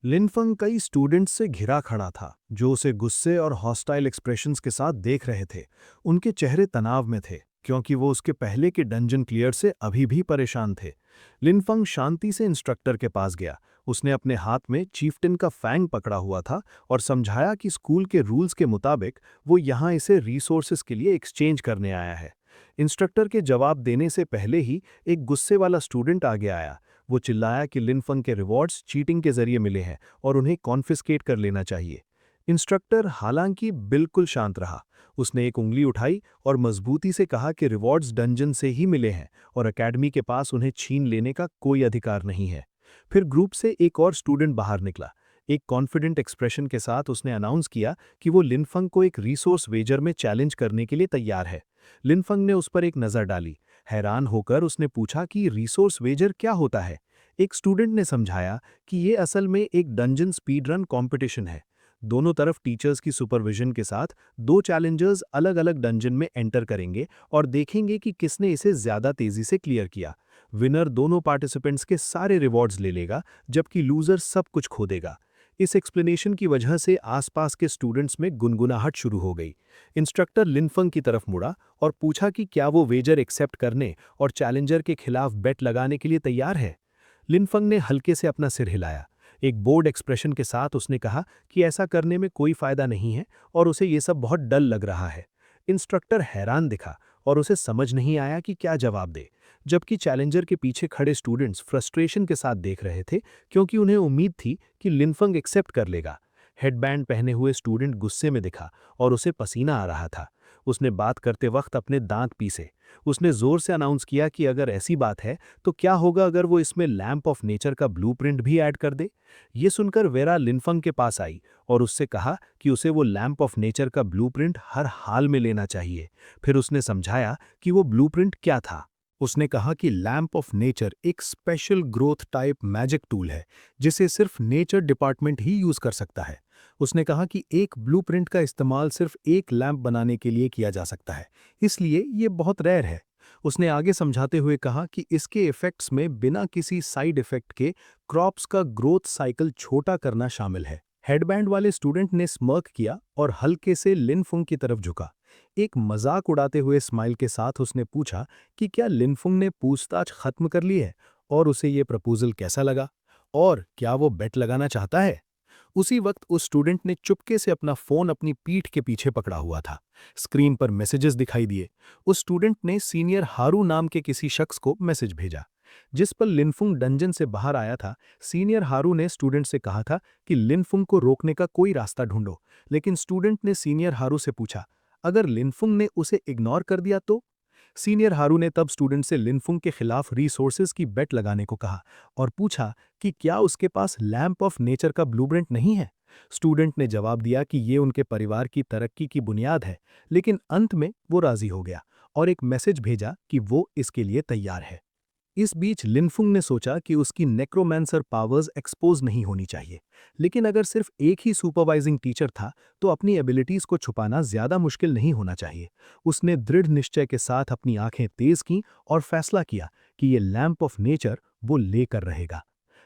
लिनफंग कई स्टूडेंट्स से घिरा खड़ा था जो उसे गुस्से और हॉस्टाइल एक्सप्रेशंस के साथ देख रहे थे। उनके चेहरे तनाव में थे क्योंकि वो उसके पहले के डंजन क्लियर से अभी भी परेशान थे। लिनफंग शांति से इंस्ट्रक्टर के पास गया। उसने अपने हाथ में चीफ्टिन का फैंग पकड़ा हुआ था और समझाया कि स्कूल के रूल्स के मुताबिक वो यहाँ इसे रिसोर्सेज के लिए एक्सचेंज करने आया है। इंस्ट्रक्टर के जवाब देने से पहले ही एक गुस्से वाला स्टूडेंट आगे आया। वो चिल्लाया कि लिनफंग के रिवॉर्ड्स चीटिंग के जरिए मिले हैं और उन्हें कॉन्फिस्केट कर लेना चाहिए। इंस्ट्रक्टर हालांकि बिल्कुल शांत रहा। उसने एक उंगली उठाई और मजबूती से कहा कि रिवॉर्ड्स डंजन से ही मिले हैं और एकेडमी के पास उन्हें छीन लेने का कोई अधिकार नहीं है। फिर ग्रुप से एक और स्टूडेंट बाहर निकला। एक कॉन्फिडेंट एक्सप्रेशन के साथ उसने अनाउंस किया कि वो लिनफंग को एक रिसोर्स वेजर में चैलेंज करने के लिए तैयार है। लिनफंग ने उस पर एक नज़र डाली। हैरान होकर उसने पूछा कि रिसोर्स वेजर क्या होता है। एक स्टूडेंट ने समझाया कि ये असल में एक डंजन स्पीड रन कॉम्पिटिशन है। दोनों तरफ टीचर्स की सुपरविजन के साथ दो चैलेंजर्स अलग अलग डंजन में एंटर करेंगे और देखेंगे कि किसने इसे ज्यादा तेजी से क्लियर किया। विनर दोनों पार्टिसिपेंट्स के सारे रिवॉर्ड्स ले लेगा, जबकि लूजर सब कुछ खो देगा। इस एक्सप्लेनेशन की वजह से आसपास के स्टूडेंट्स में गुनगुनाहट शुरू हो गई। इंस्ट्रक्टर लिनफंग की तरफ मुड़ा और पूछा कि क्या वो वेजर एक्सेप्ट करने और चैलेंजर के खिलाफ बेट लगाने के लिए तैयार है। लिनफंग ने हल्के से अपना सिर हिलाया। एक बोर्ड एक्सप्रेशन के साथ उसने कहा कि ऐसा करने में कोई फायदा नहीं है और उसे ये सब बहुत डल लग रहा है। इंस्ट्रक्टर हैरान दिखा और उसे समझ नहीं आया कि क्या जवाब दे, जबकि चैलेंजर के पीछे खड़े स्टूडेंट्स फ्रस्ट्रेशन के साथ देख रहे थे क्योंकि उन्हें उम्मीद थी कि लिनफंग एक्सेप्ट कर लेगा। हेडबैंड पहने हुए स्टूडेंट गुस्से में दिखा और उसे पसीना आ रहा था। उसने बात करते वक्त अपने दांत पीसे। उसने जोर से अनाउंस किया कि अगर ऐसी बात है तो क्या होगा अगर वो इसमें लैंप ऑफ नेचर का ब्लूप्रिंट भी ऐड कर दे। ये सुनकर वेरा लिनफंग के पास आई और उससे कहा कि उसे वो लैंप ऑफ नेचर का ब्लूप्रिंट हर हाल में लेना चाहिए। फिर उसने समझाया कि वो ब्लूप्रिंट क्या था। उसने कहा कि लैंप ऑफ नेचर एक special growth type magic tool है जिसे सिर्फ नेचर डिपार्टमेंट ही यूज कर सकता है। उसने कहा कि एक ब्लूप्रिंट का इस्तेमाल सिर्फ एक लैंप बनाने के लिए किया जा सकता है, इसलिए ये बहुत रेयर है। उसने आगे समझाते हुए कहा कि इसके इफेक्ट्स में बिना किसी साइड इफेक्ट के क्रॉप्स का ग्रोथ साइकिल छोटा करना शामिल है। हेडबैंड वाले स्टूडेंट ने स्मर्क किया और हल्के से लिनफुंग की तरफ झुका। एक मजाक उड़ाते हुए स्माइल के साथ उसने पूछा कि क्या लिनफुंग ने पूछताछ खत्म कर ली है और उसे ये प्रपोजल कैसा लगा और क्या वो बेट लगाना चाहता है। उसी वक्त उस स्टूडेंट ने चुपके से अपना फोन अपनी पीठ के पीछे पकड़ा हुआ था। स्क्रीन पर मैसेजेस दिखाई दिए। उस स्टूडेंट ने सीनियर हारू नाम के किसी शख्स को मैसेज भेजा। जिस पर लिनफुंग डंजन से बाहर आया था, सीनियर हारू ने स्टूडेंट से कहा था कि लिनफुंग को रोकने का कोई रास्ता ढूंढो, लेकिन स्टूडेंट ने सीनियर हारू से पूछा, अगर लिनफुंग ने उसे इग्नोर कर दिया तो। सीनियर हारू ने तब स्टूडेंट से लिनफुंग के खिलाफ रिसोर्सेज की बेट लगाने को कहा और पूछा कि क्या उसके पास लैंप ऑफ नेचर का ब्लूप्रिंट नहीं है। स्टूडेंट ने जवाब दिया कि ये उनके परिवार की तरक्की की बुनियाद है, लेकिन अंत में वो राजी हो गया और एक मैसेज भेजा कि वो इसके लिए तैयार है। इस बीच लिनफुंग ने सोचा कि उसकी नेक्रोमैंसर पावर्स एक्सपोज नहीं होनी चाहिए, लेकिन अगर सिर्फ एक ही सुपरवाइजिंग टीचर था तो अपनी एबिलिटीज को छुपाना ज्यादा मुश्किल नहीं होना चाहिए। उसने दृढ़ निश्चय के साथ अपनी आंखें तेज कीं और फैसला किया कि ये लैंप ऑफ नेचर वो लेकर रहेगा।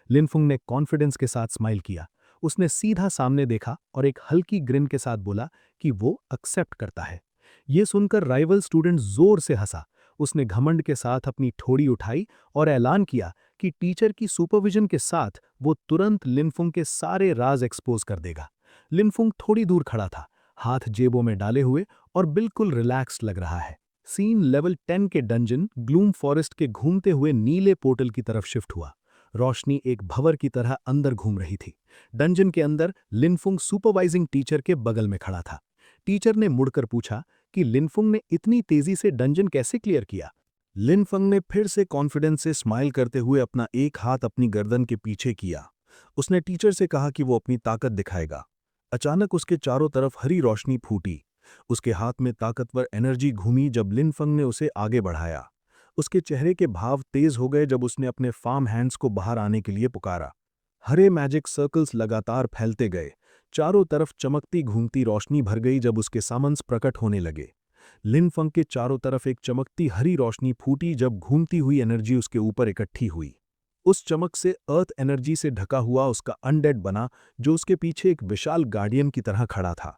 लिनफुंग ने कॉन्फिडेंस के साथ स्माइल किया। उसने सीधा सामने देखा और एक हल्की ग्रिन के साथ बोला कि वो एक्सेप्ट करता है। ये सुनकर राइवल स्टूडेंट जोर से हंसा। उसने घमंड के साथ अपनी ठोड़ी उठाई और ऐलान किया कि टीचर की सुपरविजन के साथ वो तुरंत लिनफुंग के सारे राज एक्सपोज कर देगा। लिनफुंग थोड़ी दूर खड़ा था, हाथ जेबों में डाले हुए और बिल्कुल रिलैक्स्ड लग रहा है। सीन लेवल 10 के डंजन ग्लूम फॉरेस्ट के घूमते हुए नीले पोर्टल की तरफ शिफ्ट हुआ। रोशनी एक भंवर की तरह अंदर घूम रही थी। डंजन के अंदर लिनफुंग सुपरवाइजिंग टीचर के बगल में खड़ा था। टीचर ने मुड़कर पूछा कि लिनफुंग ने इतनी तेजी से डंजन कैसे क्लियर किया। लिनफंग ने फिर से कॉन्फिडेंस से स्माइल करते हुए अपना एक हाथ अपनी गर्दन के पीछे किया। उसने टीचर से कहा कि वो अपनी ताकत दिखाएगा। अचानक उसके चारों तरफ हरी रोशनी फूटी। उसके हाथ में ताकतवर एनर्जी घूमी जब लिनफंग ने उसे आगे बढ़ाया। उसके चेहरे के भाव तेज हो गए जब उसने अपने फार्म हैंड्स को बाहर आने के लिए पुकारा। हरे मैजिक सर्कल्स लगातार फैलते गए। चारों तरफ चमकती घूमती रोशनी भर गई जब उसके सामंस प्रकट होने लगे। लिनफंग के चारों तरफ एक चमकती हरी रोशनी फूटी जब घूमती हुई एनर्जी उसके ऊपर इकट्ठी हुई। उस चमक से अर्थ एनर्जी से ढका हुआ उसका अनडेड बना, जो उसके पीछे एक विशाल गार्डियन की तरह खड़ा था।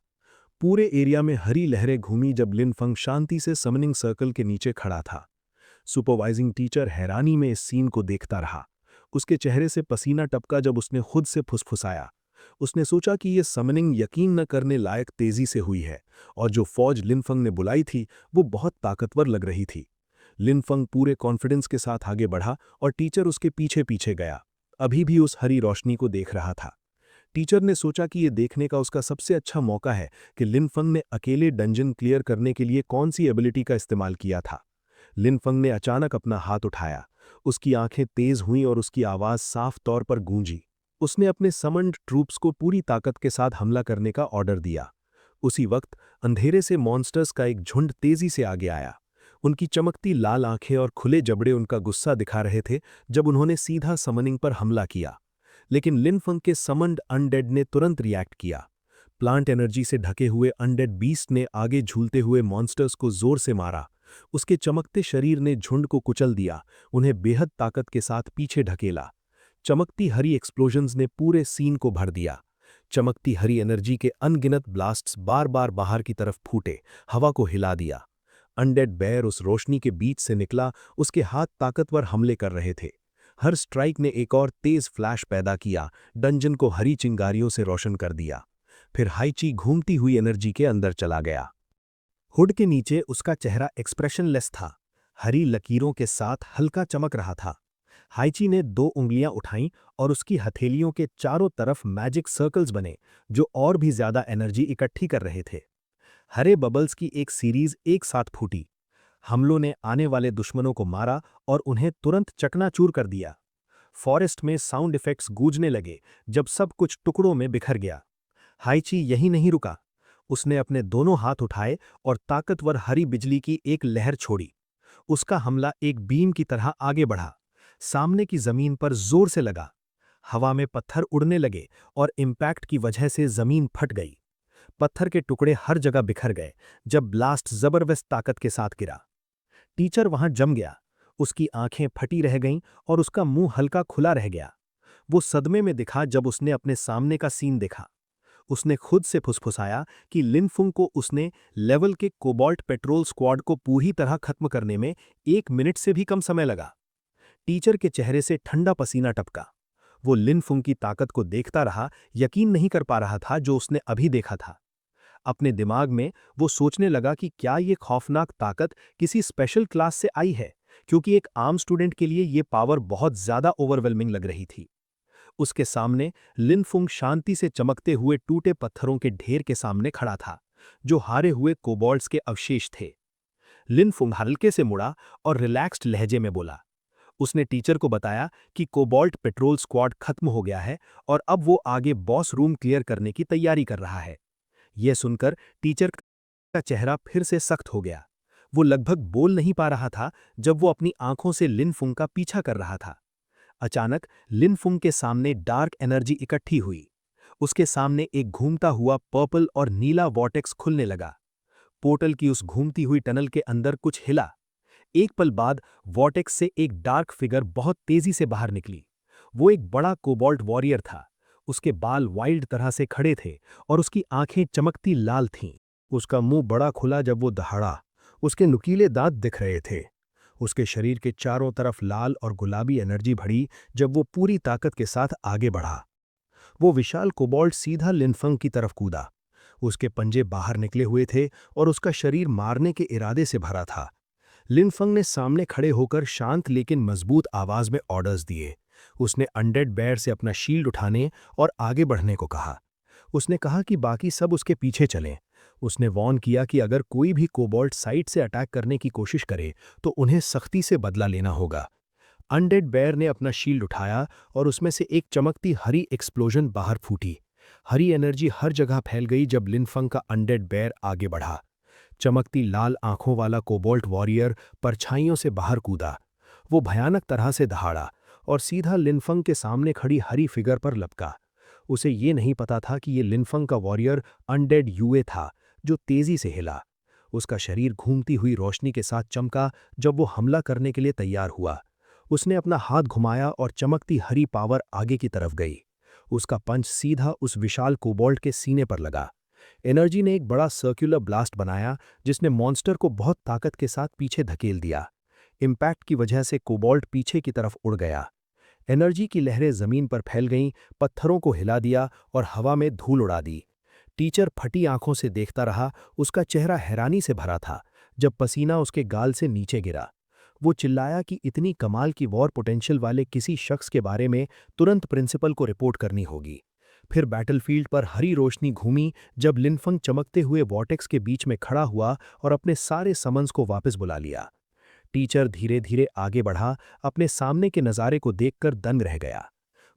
पूरे एरिया में हरी लहरें घूमी जब लिन फंग शांति से समनिंग सर्कल के नीचे खड़ा था। सुपरवाइजिंग टीचर हैरानी में इस सीन को देखता रहा। उसके चेहरे से पसीना टपका जब उसने खुद से फुसफुसाया। उसने सोचा कि यह समनिंग यकीन न करने लायक तेजी से हुई है, और जो फौज लिनफंग ने बुलाई थी वो बहुत ताकतवर लग रही थी। लिनफंग पूरे कॉन्फिडेंस के साथ आगे बढ़ा और टीचर उसके पीछे पीछे गया, अभी भी उस हरी रोशनी को देख रहा था। टीचर ने सोचा कि यह देखने का उसका सबसे अच्छा मौका है कि लिनफंग ने अकेले डंजन क्लियर करने के लिए कौन सी एबिलिटी का इस्तेमाल किया था। लिनफंग ने अचानक अपना हाथ उठाया। उसकी आंखें तेज हुईं और उसकी आवाज साफ तौर पर गूंजी। उसने अपने समन्ड ट्रूप्स को पूरी ताकत के साथ हमला करने का ऑर्डर दिया। उसी वक्त अंधेरे से मॉन्स्टर्स का एक झुंड तेजी से आगे आया। उनकी चमकती लाल आंखें और खुले जबड़े उनका गुस्सा दिखा रहे थे जब उन्होंने सीधा समनिंग पर हमला किया। लेकिन लिनफंग के समन्ड अनडेड ने तुरंत रिएक्ट किया। प्लांट एनर्जी से ढके हुए अनडेड बीस्ट ने आगे झूलते हुए मॉन्स्टर्स को जोर से मारा। उसके चमकते शरीर ने झुंड को कुचल दिया, उन्हें बेहद ताकत के साथ पीछे ढकेला। चमकती हरी एक्सप्लोजन्स ने पूरे सीन को भर दिया। चमकती हरी एनर्जी के अनगिनत ब्लास्ट्स बार बार बाहर की तरफ फूटे, हवा को हिला दिया। अनडेड बेयर उस रोशनी के बीच से निकला, उसके हाथ ताकतवर हमले कर रहे थे। हर स्ट्राइक ने एक और तेज फ्लैश पैदा किया, डंजन को हरी चिंगारियों से रोशन कर दिया। फिर हाइची घूमती हुई एनर्जी के अंदर चला गया। हुड के नीचे उसका चेहरा एक्सप्रेशनलेस था, हरी लकीरों के साथ हल्का चमक रहा था। हाइची ने 2 उंगलियां उठाईं और उसकी हथेलियों के चारों तरफ मैजिक सर्कल्स बने, जो और भी ज्यादा एनर्जी इकट्ठी कर रहे थे। हरे बबल्स की एक सीरीज एक साथ फूटी। हमलों ने आने वाले दुश्मनों को मारा और उन्हें तुरंत चकनाचूर कर दिया। फॉरेस्ट में साउंड इफेक्ट्स गूंजने लगे जब सब कुछ टुकड़ों में बिखर गया। हाइची यहीं नहीं रुका। उसने अपने दोनों हाथ उठाए और ताकतवर हरी बिजली की एक लहर छोड़ी। उसका हमला एक बीम की तरह आगे बढ़ा, सामने की जमीन पर जोर से लगा। हवा में पत्थर उड़ने लगे और इम्पैक्ट की वजह से जमीन फट गई। पत्थर के टुकड़े हर जगह बिखर गए जब ब्लास्ट जबरदस्त ताकत के साथ गिरा। टीचर वहां जम गया। उसकी आंखें फटी रह गईं और उसका मुंह हल्का खुला रह गया। वो सदमे में दिखा जब उसने अपने सामने का सीन देखा। उसने खुद से फुसफुसाया कि लिनफुंग को उसने लेवल के कोबाल्ट पेट्रोल स्क्वाड को पूरी तरह खत्म करने में 1 मिनट से भी कम समय लगा। टीचर के चेहरे से ठंडा पसीना टपका। वो लिनफुंग की ताकत को देखता रहा, यकीन नहीं कर पा रहा था जो उसने अभी देखा था। अपने दिमाग में वो सोचने लगा कि क्या ये खौफनाक ताकत किसी स्पेशल क्लास से आई है, क्योंकि एक आम स्टूडेंट के लिए ये पावर बहुत ज्यादा ओवरवेलमिंग लग रही थी। उसके सामने लिनफुंग शांति से चमकते हुए टूटे पत्थरों के ढेर के सामने खड़ा था, जो हारे हुए कोबाल्ट्स के अवशेष थे। लिनफुंग हल्के से मुड़ा और रिलैक्स्ड लहजे में बोला। उसने टीचर को बताया कि कोबाल्ट पेट्रोल स्क्वाड खत्म हो गया है और अब वो आगे बॉस रूम क्लियर करने की तैयारी कर रहा है। यह सुनकर टीचर का चेहरा फिर से सख्त हो गया। वो लगभग बोल नहीं पा रहा था जब वो अपनी आंखों से लिनफुंग का पीछा कर रहा था। अचानक लिनफुंग के सामने डार्क एनर्जी इकट्ठी हुई। उसके सामने एक घूमता हुआ पर्पल और नीला वॉर्टेक्स खुलने लगा। पोर्टल की उस घूमती हुई टनल के अंदर कुछ हिला। एक पल बाद वॉर्टेक्स से एक डार्क फिगर बहुत तेजी से बाहर निकली। वो एक बड़ा कोबाल्ट वॉरियर था। उसके बाल वाइल्ड तरह से खड़े थे और उसकी आंखें चमकती लाल थीं। उसका मुंह बड़ा खुला जब वो दहाड़ा। उसके नुकीले दांत दिख रहे थे। उसके शरीर के चारों तरफ लाल और गुलाबी एनर्जी भरी जब वो पूरी ताकत के साथ आगे बढ़ा। वो विशाल कोबाल्ट सीधा लिनफंग की तरफ कूदा। उसके पंजे बाहर निकले हुए थे और उसका शरीर मारने के इरादे से भरा था। लिनफंग ने सामने खड़े होकर शांत लेकिन मजबूत आवाज में ऑर्डर्स दिए। उसने अनडेड बेयर से अपना शील्ड उठाने और आगे बढ़ने को कहा। उसने कहा कि बाकी सब उसके पीछे चलें। उसने वॉर्न किया कि अगर कोई भी कोबाल्ट साइड से अटैक करने की कोशिश करे तो उन्हें सख्ती से बदला लेना होगा। अनडेड बेयर ने अपना शील्ड उठाया और उसमें से एक चमकती हरी एक्सप्लोजन बाहर फूटी। हरी एनर्जी हर जगह फैल गई जब लिनफंग का अनडेड बेयर आगे बढ़ा। चमकती लाल आंखों वाला कोबाल्ट वॉरियर परछाइयों से बाहर कूदा। वो भयानक तरह से दहाड़ा और सीधा लिनफंग के सामने खड़ी हरी फिगर पर लपका। उसे ये नहीं पता था कि ये लिनफंग का वॉरियर अनडेड यूए था, जो तेजी से हिला। उसका शरीर घूमती हुई रोशनी के साथ चमका जब वो हमला करने के लिए तैयार हुआ। उसने अपना हाथ घुमाया और चमकती हरी पावर आगे की तरफ गई। उसका पंच सीधा उस विशाल कोबाल्ट के सीने पर लगा। एनर्जी ने एक बड़ा सर्कुलर ब्लास्ट बनाया जिसने मॉन्स्टर को बहुत ताकत के साथ पीछे धकेल दिया। इम्पैक्ट की वजह से कोबाल्ट पीछे की तरफ उड़ गया। एनर्जी की लहरें जमीन पर फैल गईं, पत्थरों को हिला दिया और हवा में धूल उड़ा दी। टीचर फटी आंखों से देखता रहा, उसका चेहरा हैरानी से भरा था जब पसीना उसके गाल से नीचे गिरा। वो चिल्लाया कि इतनी कमाल की वॉर पोटेंशियल वाले किसी शख्स के बारे में तुरंत प्रिंसिपल को रिपोर्ट करनी होगी। फिर बैटलफील्ड पर हरी रोशनी घूमी जब लिनफंग चमकते हुए वॉर्टेक्स के बीच में खड़ा हुआ और अपने सारे समन्स को वापस बुला लिया। टीचर धीरे धीरे आगे बढ़ा, अपने सामने के नज़ारे को देखकर दंग रह गया।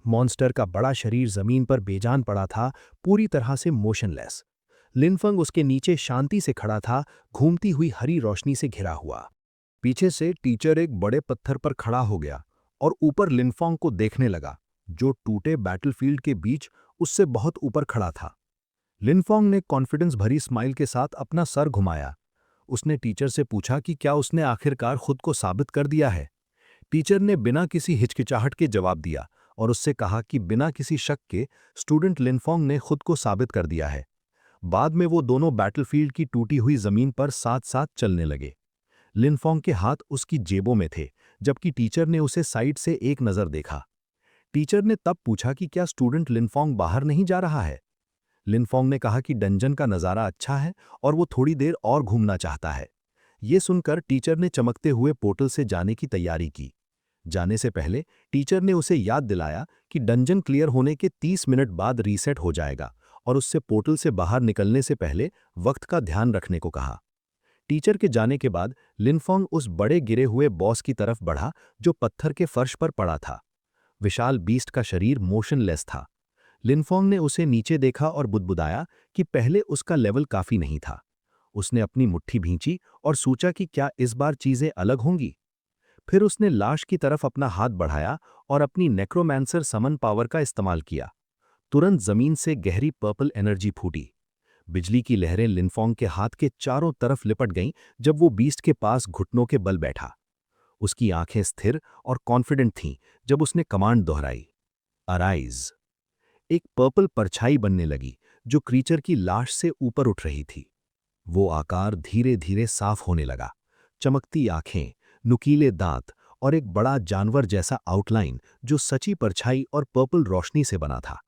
मॉन्स्टर का बड़ा शरीर जमीन पर बेजान पड़ा था, पूरी तरह से मोशनलेस। लिनफंग उसके नीचे शांति से खड़ा था, घूमती हुई हरी रोशनी से घिरा हुआ। पीछे से टीचर एक बड़े पत्थर पर खड़ा हो गया और ऊपर लिनफोंग को देखने लगा, जो टूटे बैटलफील्ड के बीच उससे बहुत ऊपर खड़ा था। लिनफोंग ने कॉन्फिडेंस भरी स्माइल के साथ अपना सर घुमाया। उसने टीचर से पूछा कि क्या उसने आखिरकार खुद को साबित कर दिया है। टीचर ने बिना किसी हिचकिचाहट के जवाब दिया और उससे कहा कि बिना किसी शक के स्टूडेंट लिनफोंग ने खुद को साबित कर दिया है। बाद में वो दोनों बैटलफील्ड की टूटी हुई जमीन पर साथ साथ चलने लगे। लिनफोंग के हाथ उसकी जेबों में थे, जबकि टीचर ने उसे साइड से एक नज़र देखा। टीचर ने तब पूछा कि क्या स्टूडेंट लिनफोंग बाहर नहीं जा रहा है। लिनफोंग ने कहा कि डंजन का नज़ारा अच्छा है और वो थोड़ी देर और घूमना चाहता है। ये सुनकर टीचर ने चमकते हुए पोर्टल से जाने की तैयारी की। जाने से पहले टीचर ने उसे याद दिलाया कि डंजन क्लियर होने के 30 मिनट बाद रीसेट हो जाएगा और उससे पोर्टल से बाहर निकलने से पहले वक्त का ध्यान रखने को कहा। टीचर के जाने के बाद लिनफोंग उस बड़े गिरे हुए बॉस की तरफ बढ़ा जो पत्थर के फर्श पर पड़ा था। विशाल बीस्ट का शरीर मोशनलेस था। लिनफोंग ने उसे नीचे देखा और बुदबुदाया कि पहले उसका लेवल काफी नहीं था। उसने अपनी मुट्ठी भींची और सोचा कि क्या इस बार चीजें अलग होंगी। फिर उसने लाश की तरफ अपना हाथ बढ़ाया और अपनी नेक्रोमैंसर समन पावर का इस्तेमाल किया। तुरंत जमीन से गहरी पर्पल एनर्जी फूटी। बिजली की लहरें लिनफोंग के हाथ के चारों तरफ लिपट गईं जब वो बीस्ट के पास घुटनों के बल बैठा। उसकी आंखें स्थिर और कॉन्फिडेंट थीं जब उसने कमांड दोहराई, अराइज। एक पर्पल परछाई बनने लगी जो क्रीचर की लाश से ऊपर उठ रही थी। वो आकार धीरे धीरे साफ होने लगा। चमकती आंखें, नुकीले दांत और एक बड़ा जानवर जैसा आउटलाइन जो सची परछाई और पर्पल रोशनी से बना था।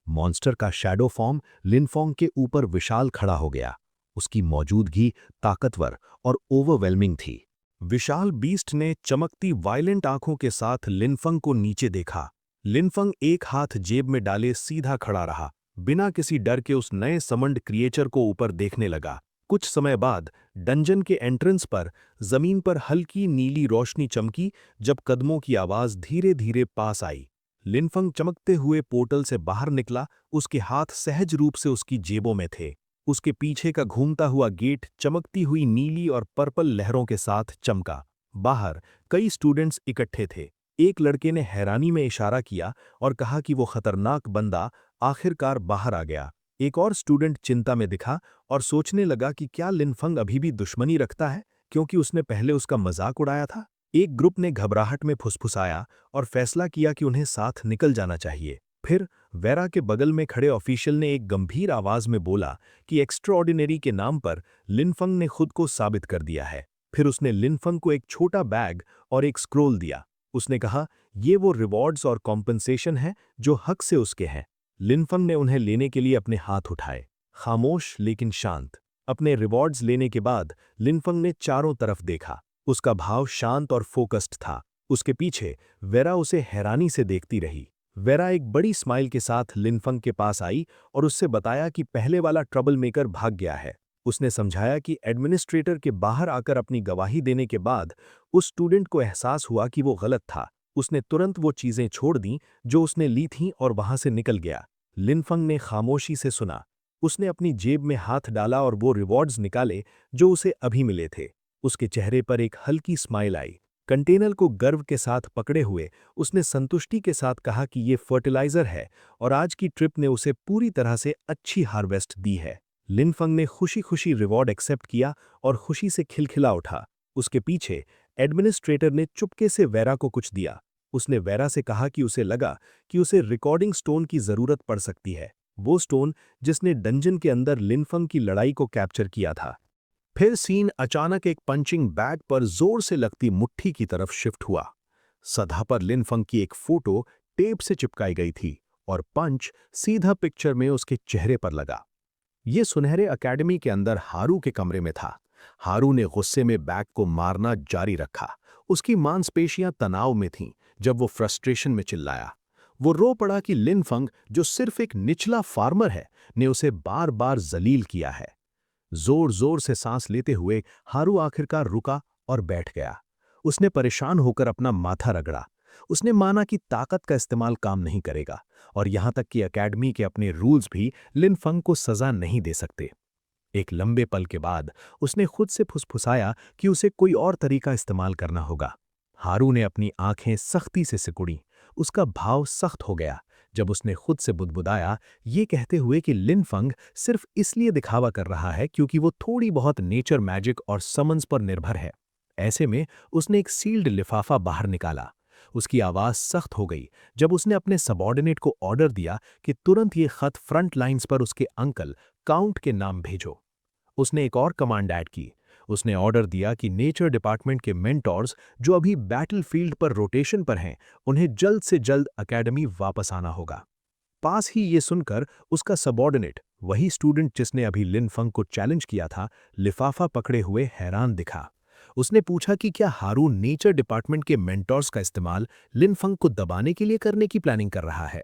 मॉन्स्टर का शैडो फॉर्म लिनफोंग के ऊपर विशाल खड़ा हो गया। उसकी मौजूदगी ताकतवर और ओवरवेलमिंग थी। विशाल बीस्ट ने चमकती वायलेंट आंखों के साथ लिनफंग को नीचे देखा। लिनफंग एक हाथ जेब में डाले सीधा खड़ा रहा, बिना किसी डर के उस नए समन्ड क्रिएचर को ऊपर देखने लगा। कुछ समय बाद डंजन के एंट्रेंस पर जमीन पर हल्की नीली रोशनी चमकी जब कदमों की आवाज धीरे धीरे पास आई। लिनफंग चमकते हुए पोर्टल से बाहर निकला, उसके हाथ सहज रूप से उसकी जेबों में थे। उसके पीछे का घूमता हुआ गेट चमकती हुई नीली और पर्पल लहरों के साथ चमका। बाहर कई स्टूडेंट्स इकट्ठे थे। एक लड़के ने हैरानी में इशारा किया और कहा कि वो खतरनाक बंदा आखिरकार बाहर आ गया। एक और स्टूडेंट चिंता में दिखा और सोचने लगा कि क्या लिनफंग अभी भी दुश्मनी रखता है, क्योंकि उसने पहले उसका मजाक उड़ाया था। एक ग्रुप ने घबराहट में फुसफुसाया और फैसला किया कि उन्हें साथ निकल जाना चाहिए। फिर वेरा के बगल में खड़े ऑफिशियल ने एक गंभीर आवाज में बोला कि एक्स्ट्राऑर्डिनरी के नाम पर लिनफंग ने खुद को साबित कर दिया है। फिर उसने लिनफंग को एक छोटा बैग और एक स्क्रोल दिया। उसने कहा, ये वो रिवॉर्ड्स और कॉम्पनसेशन है जो हक से उसके हैं। लिनफंग ने उन्हें लेने के लिए अपने हाथ उठाए, खामोश लेकिन शांत। अपने रिवॉर्ड्स लेने के बाद लिनफंग ने चारों तरफ देखा। उसका भाव शांत और फोकस्ड था। उसके पीछे वेरा उसे हैरानी से देखती रही। वेरा एक बड़ी स्माइल के साथ लिनफंग के पास आई और उससे बताया कि पहले वाला ट्रबल मेकर भाग गया है। उसने समझाया कि एडमिनिस्ट्रेटर के बाहर आकर अपनी गवाही देने के बाद उस स्टूडेंट को एहसास हुआ कि वो गलत था। उसने तुरंत वो चीजें छोड़ दीं जो उसने ली थीं और वहां से निकल गया। लिनफंग ने खामोशी से सुना। उसने अपनी जेब में हाथ डाला और वो रिवॉर्ड्स निकाले जो उसे अभी मिले थे। उसके चेहरे पर एक हल्की स्माइल आई। कंटेनर को गर्व के साथ पकड़े हुए उसने संतुष्टि के साथ कहा कि ये फर्टिलाइजर है और आज की ट्रिप ने उसे पूरी तरह से अच्छी हार्वेस्ट दी है। लिनफंग ने खुशी खुशी रिवॉर्ड एक्सेप्ट किया और खुशी से खिलखिला उठा। उसके पीछे एडमिनिस्ट्रेटर ने चुपके से वेरा को कुछ दिया। उसने वेरा से कहा कि उसे लगा कि उसे रिकॉर्डिंग स्टोन की जरूरत पड़ सकती है, वो स्टोन जिसने डंजन के अंदर लिनफंग की लड़ाई को कैप्चर किया था। फिर सीन अचानक एक पंचिंग बैग पर जोर से लगती मुट्ठी की तरफ शिफ्ट हुआ। सतह पर लिनफंग की एक फोटो टेप से चिपकाई गई थी और पंच सीधा पिक्चर में उसके चेहरे पर लगा। ये सुनहरे एकेडमी के अंदर हारू के कमरे में था। हारू ने गुस्से में बैग को मारना जारी रखा। उसकी मांसपेशियां तनाव में थीं जब वो फ्रस्ट्रेशन में चिल्लाया। वो रो पड़ा कि लिनफंग, जो सिर्फ एक निचला फार्मर है, ने उसे बार बार जलील किया है। जोर जोर से सांस लेते हुए हारू आखिरकार रुका और बैठ गया। उसने परेशान होकर अपना माथा रगड़ा। उसने माना कि ताकत का इस्तेमाल काम नहीं करेगा और यहां तक कि एकेडमी के अपने रूल्स भी लिनफंग को सजा नहीं दे सकते। एक लंबे पल के बाद उसने खुद से फुसफुसाया कि उसे कोई और तरीका इस्तेमाल करना होगा। हारू ने अपनी आंखें सख्ती से सिकुड़ी। उसका भाव सख्त हो गया जब उसने खुद से बुदबुदाया, ये कहते हुए कि लिनफंग सिर्फ इसलिए दिखावा कर रहा है क्योंकि वो थोड़ी बहुत नेचर मैजिक और समन्स पर निर्भर है। ऐसे में उसने एक सील्ड लिफाफा बाहर निकाला। उसकी आवाज सख्त हो गई जब उसने अपने सबॉर्डिनेट को ऑर्डर दिया कि तुरंत ये खत फ्रंट लाइंस पर उसके अंकल काउंट के नाम भेजो। उसने एक और कमांड ऐड की। उसने ऑर्डर दिया कि नेचर डिपार्टमेंट के मेंटोर्स जो अभी बैटलफील्ड पर रोटेशन पर हैं, उन्हें जल्द से जल्द एकेडमी वापस आना होगा। पास ही ये सुनकर उसका सबॉर्डिनेट, वही स्टूडेंट जिसने अभी लिनफंग को चैलेंज किया था, लिफाफा पकड़े हुए हैरान दिखा। उसने पूछा कि क्या हारू नेचर डिपार्टमेंट के मेंटोर्स का इस्तेमाल लिनफंग को दबाने के लिए करने की प्लानिंग कर रहा है।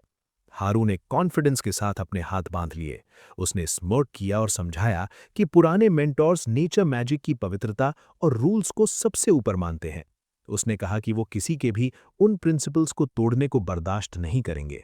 हारू ने कॉन्फिडेंस के साथ अपने हाथ बांध लिए। उसने स्मर्क किया और समझाया कि पुराने मेंटोर्स नेचर मैजिक की पवित्रता और रूल्स को सबसे ऊपर मानते हैं। उसने कहा कि वो किसी के भी उन प्रिंसिपल्स को तोड़ने को बर्दाश्त नहीं करेंगे।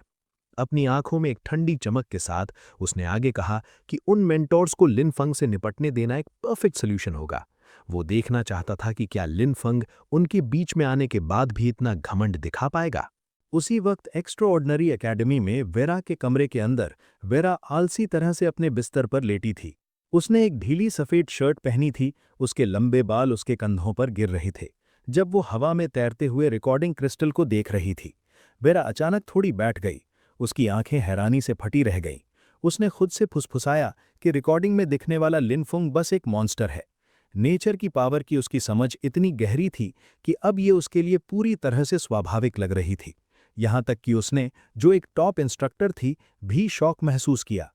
अपनी आंखों में एक ठंडी चमक के साथ उसने आगे कहा कि उन मेंटोर्स को लिनफंग से निपटने देना एक परफेक्ट सोल्यूशन होगा। वो देखना चाहता था कि क्या लिनफंग उनके बीच में आने के बाद भी इतना घमंड दिखा पाएगा। उसी वक्त एक्स्ट्राऑर्डिनरी एकेडमी में वेरा के कमरे के अंदर वेरा आलसी तरह से अपने बिस्तर पर लेटी थी। उसने एक ढीली सफेद शर्ट पहनी थी। उसके लंबे बाल उसके कंधों पर गिर रहे थे जब वो हवा में तैरते हुए रिकॉर्डिंग क्रिस्टल को देख रही थी। वेरा अचानक थोड़ी बैठ गई। उसकी आंखें हैरानी से फटी रह गईं। उसने खुद से फुसफुसाया कि रिकॉर्डिंग में दिखने वाला लिनफुंग बस एक मॉन्स्टर है। नेचर की पावर की उसकी समझ इतनी गहरी थी कि अब ये उसके लिए पूरी तरह से स्वाभाविक लग रही थी। यहां तक कि उसने, जो एक टॉप इंस्ट्रक्टर थी, भी शौक महसूस किया।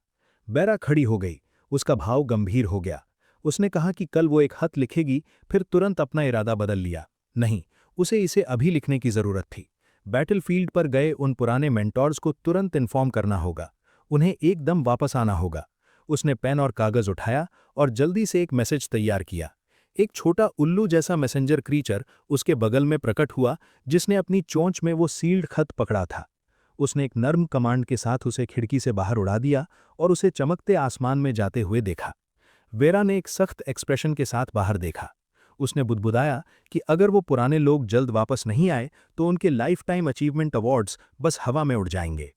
बेरा खड़ी हो गई। उसका भाव गंभीर हो गया। उसने कहा कि कल वो एक खत लिखेगी, फिर तुरंत अपना इरादा बदल लिया। नहीं, उसे इसे अभी लिखने की जरूरत थी। बैटलफील्ड पर गए उन पुराने मेंटोर्स को तुरंत इन्फॉर्म करना होगा। उन्हें एकदम वापस आना होगा। उसने पेन और कागज उठाया और जल्दी से एक मैसेज तैयार किया। एक छोटा उल्लू जैसा मैसेंजर क्रीचर उसके बगल में प्रकट हुआ, जिसने अपनी चोंच में वो सील्ड खत पकड़ा था। उसने एक नर्म कमांड के साथ उसे खिड़की से बाहर उड़ा दिया और उसे चमकते आसमान में जाते हुए देखा। वेरा ने एक सख्त एक्सप्रेशन के साथ बाहर देखा। उसने बुदबुदाया कि अगर वो पुराने लोग जल्द वापस नहीं आए तो उनके लाइफ टाइम अचीवमेंट अवार्ड्स बस हवा में उड़ जाएंगे।